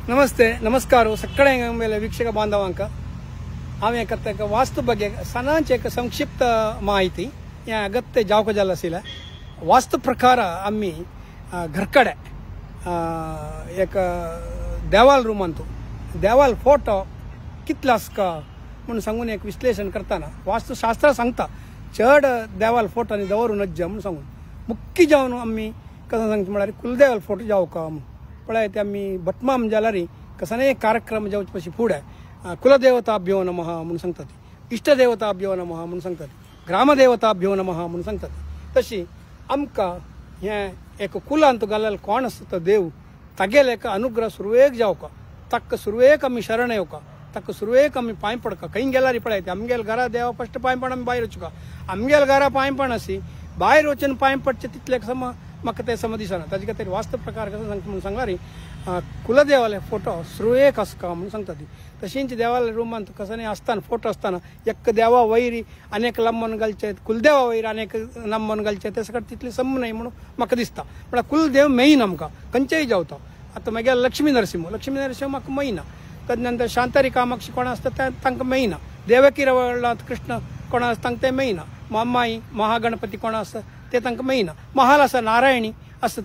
ನಮಸ್ತೆ ನಮಸ್ಕಾರ ಸಕ್ಕಳೆ ಮೇಲೆ ವೀಕ್ಷಕ ಬಾಂಧವಾಂಕ ಆమె ಕತ್ತಕ ವಾಸ್ತು ಬಗ್ಗೆ ಸನಾಂಚಕ ಸಂಕ್ಷಿप्त ಮಾಹಿತಿ या अगत्य जावक जाला सिला वास्तु प्रकार आम्ही घरकडे एक देवाल रूम आणतो देवाल फोटो कितलास का म्हणून सांगून एक विश्लेषण करताना वास्तुशास्त्र सांगता चढ देवाल फोटो आणि दवरूनच जा म्हणून सांगून मुख्य जाऊन आम्ही कसं सांगतो म्हणाले कुलदेवाल फोटो जाऊ का पळाय ते आम्ही भटमाम जालारी कसाने कार्यक्रम जाऊच पशी पुढे कुलदेवताभ्यो नमः म्हणून सांगतात इष्टदेवताभ्यो नमः म्हणून सांगतात ग्रामदेवताभ्यो नमः म्हणून सांगतात तशी आमका हे एक कुलांत घालायला कोण असतं देव तागेल एक अनुग्रह सुरवेक जाऊ का तक्क सुरवेक आम्ही शरण येऊ का तक्क सुरवेक आम्ही पाय पडका काही गेलारी पडायते आमगेल घरा देवा फस्ट पाय पण आम्ही बाहेर वचू का आमगेल घरा पाय पण अशी बाहेर वचन पाय पडचे तिथले मग ते समदिसना ताजी काहीतरी वास्तव प्रकार कसं सांगतो म्हणून सांगणारी कुलदेवाले फोटो सुरवेक अस का म्हणून सांगतात तशींच देवाला रूमांत कसं नाही असताना फोटो असताना एक देवा वैरी अनेक लंबन घालचे कुलदेवा वैरी अनेक लंबन घालचे ते सगळं तिथले सम नाही म्हणून म्हाका दिसता पण कुलदेव मेन आमकां खंयचेय जावता आता मागीर लक्ष्मी नरसिंह म्हाका मैना तदनंतर शांतारी कामाक्षी कोण असता तांकां मैना देवकी रवळनाथ कृष्ण कोण असता तांकां ते मैना मामाई महागणपती कोण असता ते तांकां मैना महाल आसा नारायणी असता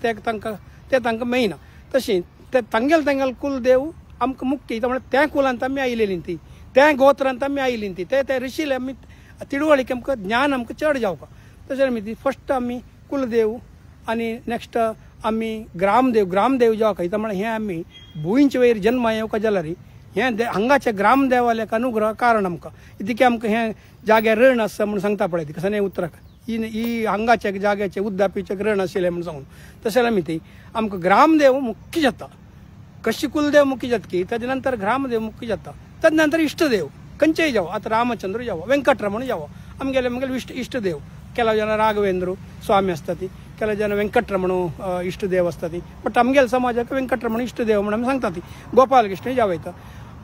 ते तांकां मैना तशी ते तांगेल कुलदेव आमकां मुख्य म्हणजे त्या कुलांत आमी आयिल्लीं ती त्या गोत्रांत आमी आयिल्लीं ती ते ऋषीले आमी तिडवळीक आमकां ज्ञान आमकां चड जावका तशें आमी ती फस्ट आमी कुलदेव आनी नेक्स्ट आमी ग्रामदेव जावका हिता म्हळ्यार हें आमी भुंयचे वयर जन्म येवका जाल्यार हें हांगाचे ग्रामदेवाल्याक अनुग्रह कारण आमकां इतके आमकां हें जाग्यार रण आसा म्हणून सांगता पळय ती कसं उत्तराक ही हांगाचे जाग्याचे उद्दापीचे रण आशिल्लें म्हणून सांगून तशें आमी ती आमकां ग्रामदेव मुख्य जाता कशी कुलदेव मुख्य जातकी तदनंतर ग्रामदेव मुख्य जाता तदनंतर इष्टदेव खंयचेय जावं आता रामचंद्र जावं वेंकटरमण जावं आमगेले इष्टदेव केला जन राघवेंद्र स्वामी असता ती केला जन वेंकटरमण इष्टदेव असता ती बट आमगेल समाजाक वेंकटरमण इष्टदेव म्हणून आमी सांगता ती गोपाल कृष्ण जावयता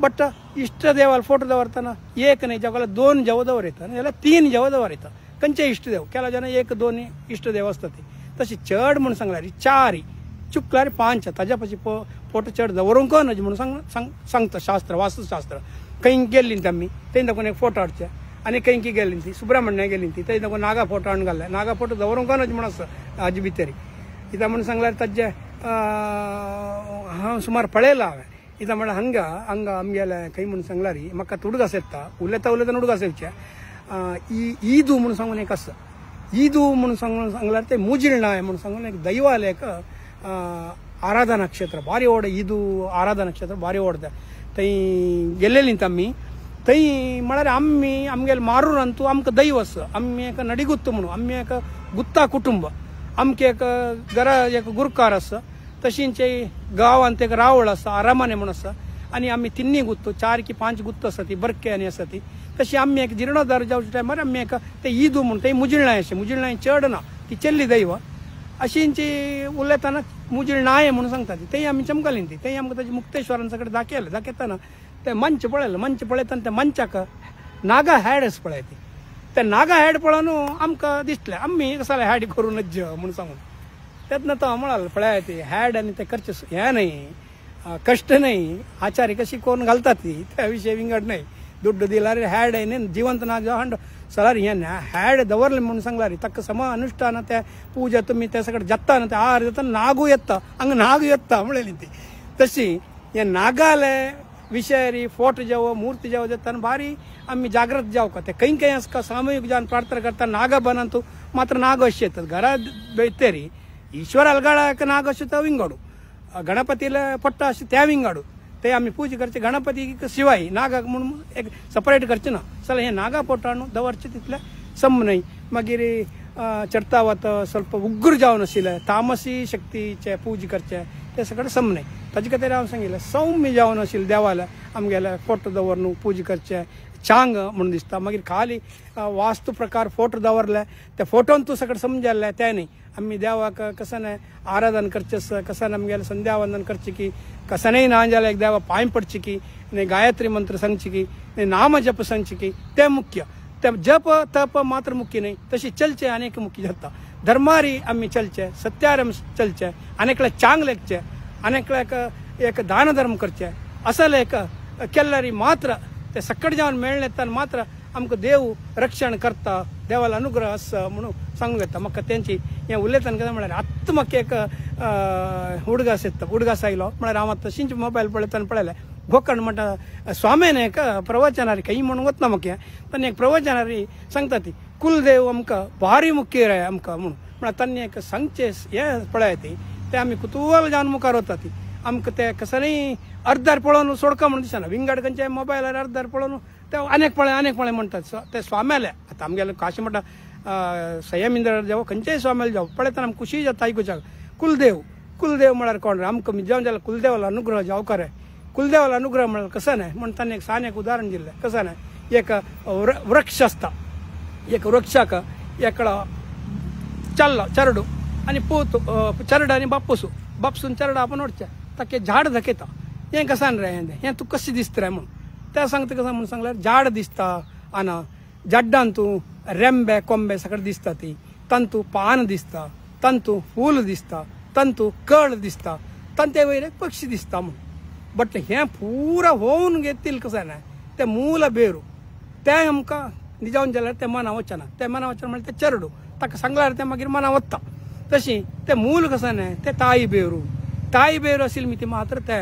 बट इष्टदेवाला फोटो दवरतना एक न्हय जाल्यार दोन जव दवरयता जाल्यार तीन जव दवरयता खंयचे इष्टदेव केला जन एक दोन इष्टदेव असता ती तशी चड म्हणून सांगल्यार चार चुकल्यार पांच ताज्या पशी फोटो चड दवरूंक न्हय म्हणून सांगता शास्त्र वास्तुशास्त्र खंय गेल्लीं ती आमी थंय दाखोवन एक फोटो हाडचे आनी खंय गेल्लीं ती सुब्रह्मण्या गेल्लीं ती थंय दाखोवन नागा फोटो हाडून घाल्ले नागा फोटो दवरूंक न्हय म्हणून आसा हाजे भितर कित्याक म्हणून सांगल्यार ताजे हांव सुमार पळयलां हांवें कित्याक म्हळ्यार हांगा आमगेले खंय म्हणून सांगल्यार म्हाका उडगास येता उलयता उडगास येवचे ईदू म्हणून सांगून एक आसा ईदू म्हणून सांगल्यार ते मुजिळनाय म्हणून सांगून एक दैवाले एक आराधना क्षेत्र भारी व्हड ईदू आराधना क्षेत्र भारी व्हड थंय गेल्लीं आमी थंय म्हळ्यार आमगेले मारून अंतू आमकां दैव आसा आमी एक नडिगुत्त म्हणून आमी एक गुत्ता कुटुंब आमचे एक घरा एक गुरकार आसा तशींच गांवांत एक रावळ आसा आरामाने म्हणून आसा आनी आमी तिन्नी गुत्त 4 की 5 गुत्त आसा ती बरके आनी आसा ती तशी आमी एक जिर्णोद्धार जावच्या टायमार आमी एक ते ईदू म्हणून थंय मुजिळनाय अशें मुजिळनाय चड ना ती चल्ली दैव अशींची उलयतना मुजिळनाय म्हणून सांगता ती थंय आमी चमकलीं ती थंय आमकां ताजे मुक्तेश्वरान सगळें दाखयतना ते मंच पळयतना त्या मंचाक नागा हेड आसा पळय ती ते नागा हेड पळोवन आमकां दिसलें आमी कसले हेड करूनच म्हणून सांगून तेन्ना तो म्हणालो पळय ती हेड आनी ते करचे हें न्हय कष्ट न्हय आचारी कशी करून घालता ती त्या विशय विंगड न्हय दुड्ड दिल्यार हेड न्हय जिवंत नाग हंड सलार हें हेड दवरलें म्हणून सांगल्यार ताका समा अनुष्ठान ते पूजा तुमी ते सगळें जाता न्हय ते आहार जाता नागू येता हांगा नाग येता म्हणलेली ती तशी हे नागाले विषय फोटो जावं मूर्ती जावं जातना भारी आमी जागृत जावका ते खंय आसका सामुहीक जावन प्रार्थना करता नागा बनंतू मात्र नाग अशें येतात घरा भितर ईश्वराला गाळाक नाग अशें तो विंगडू गणपतीला पट्टा अशें त्या विंगडू ते आमी पूजा करचे गणपती शिवाय नागाक म्हणून एक सेपरेट करचे ना चल हे नागा फोटो हाडून दवरचे तितले सम न्हय मागीर चडता वता ಸ್ವಲ್ಪ उग्र जावन आशिल्ले तामसी शक्तीचे पूजा करचे ते सगळें सम न्हय ताजे खातीर हांव सांगिल्लें सौम्य जावन आशिल्लें देवाला आमगेले फोटो दवरून पूजा करचे चांग म्हणून दिसता मागीर खाली वास्तू प्रकार फोटो दवरले ते फोटोन तूं सगळें समजल्लें तें न्हय आमी देवाक कसाने आराधन करचे कसान आमगेलें संध्यावंदन करचे की कसानय ना जाल्यार एक देवा पांय पडचे की गायत्री मंत्र सांगचे की नाम जप सांगचे की ते मुख्य ते जप तप मात्र मुख्य न्हय तशी चलचे अनेक मुख्य जाता धर्मारी आमी चलचे सत्यारम चलचे अनेकले चांग लेखचे अनेकल्याक एक दान धर्म करचे असल एक केल्ल्यारी मात्र ते सक्कड जावन मेळ्ळे तेन्ना मात्र आमकां देव रक्षण करता देवाला अनुग्रह आसा म्हणून सांगूंक येता म्हाका तेंची हें उलयतना कितें म्हळ्यार आत्तां म्हाका एक उडगास येता उडगास आयलो म्हळ्यार हांव आतां तशींच मोबायल पळयतना पळयलें गोकर्ण म्हणटा स्वामीन एक प्रवचनारी काही म्हणूंक वचना म्हाका ताणें एक प्रवचनारी सांगता ती कुलदेव आमकां भारी मुखेल रे आमकां म्हणून म्हळ्यार ताणें एक सांगचें हें पळय ते आमी कुतूहल जावन मुखार वता ती आमकां ते कसलेंय अर्दार पळोवन सोडका म्हणून दिसना विंगड खंयच्याय मोबायलार अर्दार पळोवन ते अनेक पळय म्हणटात ते स्वाम्याले आतां आमगेले काशी म्हणटा संयमिंद्र जावं खंयच्याय स्वाम्याले जावं पळयतना आमकां खुशी जाता आयकुच्याक कुलदेव म्हळ्यार कोण रे आमकां जावन जाल्यार कुलदेवालो अनुग्रह जावका रे कुलदेवालो अनुग्रह म्हळ्यार कसं न्हय म्हण ताणें एक सानेक उदाहरण दिल्लें कसं न्हय एक वृक्ष आसता एक वृक्षाक एकलो चल्लो चरडू आनी पोत चरड आनी बापसून चरड आपण ओडचें ताका झाड दाखयता हें कसान रे हें तूं कशें दिसता रे म्हूण ते सांगता कसं म्हणून सांगल्यार झाड दिसता आना जड्डान तूं रेंबे कोंबे सकट दिसता ती तंतू पान दिसता तंतू फूल दिसता तंतू कळ दिसता तंते वयर एक पक्षी दिसता म्हूण बट हें पुरा होवन घेतील कशें न्हय ते मूल बेरू ते आमकां निजावन जाल्यार ते मना वचना म्हळ्यार ते चरडू ताका सांगल्यार ते मागीर मना वता तशी ते मूल कशें न्हय ते ताई बेरू आशिल्ली मी ती मात्र ते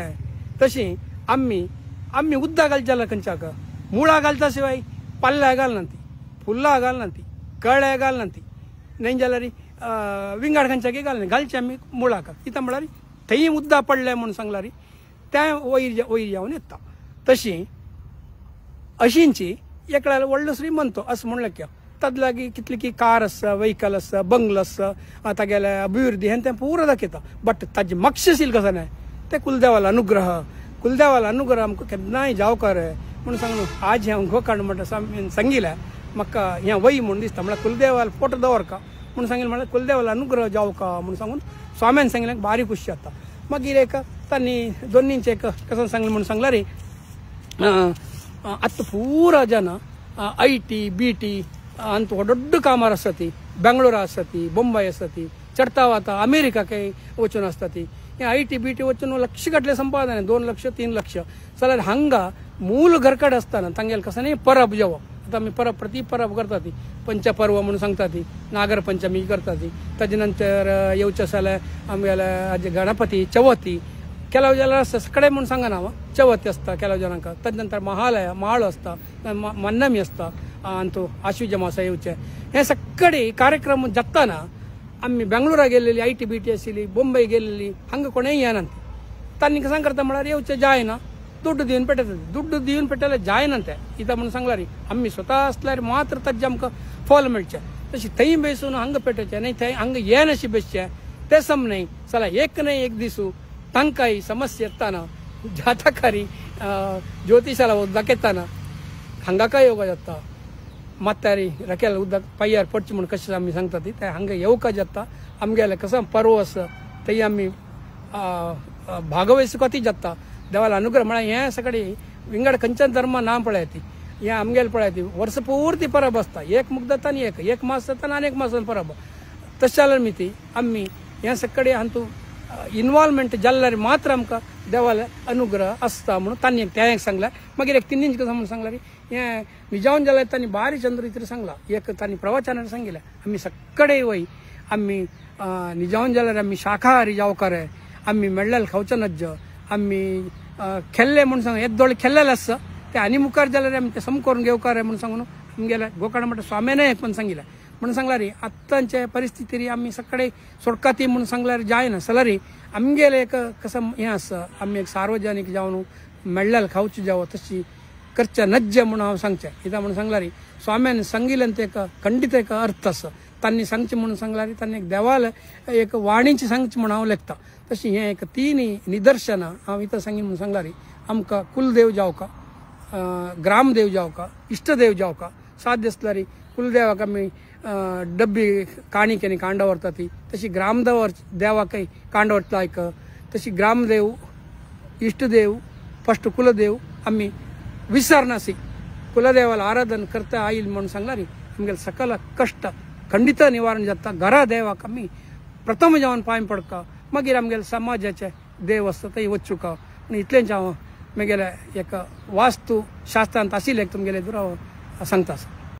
तशी आम्ही उद्दा घालचे जाल्यार खंयच्याक मुळा घालता शिवाय पल्ल्या घालना ती फुल्लां घालना ती कळ्या घालना ती न्हय जाल्यार विंगड खंयच्याक घालना घालचे आमी मुळाक कित्याक म्हळ्यार थंय उद्दा पडले म्हणून सांगल्यार ते वयर जावन येता तशी अशींची एकल्यार व्हडलो श्रीमंत असं म्हणलें की ताजे लागीं कितली की कार आसा व्हेकल आसा बंगलो आसा तागेले अभिवृद्धी हें तें पुरो दाखयता बट ताजें मक्षशील कसं न्हय ते कुलदेवालो अनुग्रह आमकां केन्नाय जावका रे म्हणून सांगून आज हांव गोकर्ण म्हणटा सांगिल्लें म्हाका हें वय म्हणून दिसता म्हळ्यार कुलदेवाल फोटो दवरका म्हणून सांगिल्लें म्हळ्यार कुलदेवालो अनुग्रह जावका म्हणून सांगून स्वाम्यान सांगिल्लें भारी खुशी जाता मागीर एक तांणी दोनींचे एक कसं सांगलें म्हणून सांगल्यार आतां पुरो जन IT BT अंत दೊಡ್ಡ कामार आसता ती बेंगळूर आसता ती बॉम्बे आसता ती चढता वता अमेरिकाकय वचून आसता ती IT BT वचून लक्ष गटले संपादन 2 लाख 3 लाख जाल्यार हांगा मूल घरकड आसतना तांगेले कसं न्ही परब जेवप आतां आमी प्रति परब करता ती पंचपर्व म्हणून सांगता ती नागर पंचमी करता ती ताजे नंतर येवचे जाल्यार आमगेले गणपती चवथी ಕೆಲವು ಜನ ಸಕಡೆ म्हणून सांगना हांव चवथी आसता ಕೆಲವು जनांक ताजे नंतर महाळो आसता मन्नमी आसता अंतू आश्विज मास येवचे हे सगळे कार्यक्रम जाताना आमी बेंगळुरा गेलेली IT BT आशिल्ली बॉम्बे गेलेली हांगा कोणेय येना तांणी सांग करता म्हळ्यार येवचे जायना दुड्ड दिवन पेटले जायना ते इता म्हणून सांगल्यार आमी स्वता आसल्यार मात्र ताजे आमकां फल मेळचें तशी थंय बेसून हांगा पेटोवचें न्हय थंय हांगा येन अशें बेसचें ते सम न्हय चला एक न्हय एक दिसू तांकांय समस्या येताना जातकारी ज्योतिशाला उदक येताना हांगा काय येवका जाता मात्यारी रकेल उदक पांयार पडचें म्हणून कशें आमी सांगता ती ते हांगा येवका जाता आमगेले कसं पर्व आसा थंय आमी भागवयस कती जाता देवाला अनुग्रह म्हळ्यार हें सगळे विंगड खंयच्याच धर्म ना पळय ती हें आमगेले पळय ती वर्स पुर्ती परब आसता एक मुख जाता आनी एक मास जाता आनी एक मासान परब तशें जाल्यार मी ती आमी हें सगळे हातूंत इन्वॉल्वमेंट जाल्यार मात्र आमकां देवाले अनुग्रह आसता म्हणून तांणी तें सांगलां मागीर एक 3 दीस कसं म्हणून सांगल्यार हें निजावन जाल्यार तांणी बारी चंद्र इतरी सांगलां एक तांणी प्रवचनार सांगिल्लें आमी सगळे वय आमी निजावन जाल्यार आमी शाकाहारी जावकार आमी मेळ्ळेले खावचे नज आमी खेळ्ळे म्हणून सांग एक दोळे खेळ्ळेले आसा ते आनी मुखार जाल्यार आमी ते सम करून घेवकार म्हणून सांगून आमगेले गोकर्ण म्हणटा स्वाम्यानय एक पण सांगिल्लें म्हणून सांगल्यार आत्तांचे परिस्थितीर आमी सगळे सोडकाती म्हणून सांगल्यार जायना जाल्यार आमगेले एक कसं हें आसा आमी एक सार्वजनीक जावन मेळ्ळेले खावचे जावं तशी करचे नज्जे म्हणून हांव सांगचें कित्याक म्हणून सांगल्यार स्वाम्यान सांगिल्लें ते एक खंडीत एक अर्थ आसा तांणी सांगचें म्हणून सांगल्यार तांणी एक देवाल एक वाणीची सांगचें म्हणून हांव लेखता तशी हें एक 3 निदर्शनां हांव इथं सांगी म्हणून सांगल्यार आमकां कुलदेव जावका ग्रामदेव जावका इष्टदेव जावका साध्य आसल्यार कुलदेवाक आमी डब्बी काणिकेनी कांडा व्हरता ती तशी ग्रामदेव देवाकय कांडा व्हरता एक तशी ग्रामदेव इष्टदेव फस्ट कुलदेव आमी विसरनासी कुलदेवाला आराधन करता आयिल म्हणून सांगल्यार आमगेले सकल कश्ट खंडित निवारण जाता घरा देवाक आमी प्रथम जावन पांय पडका मागीर आमगेले समाजाचे देव आसता थंय वचूका पूण इतलेंच हांव म्हगेले एक वास्तू शास्त्रांत आशिल्लें तुमगेले दुराव सांगता सर.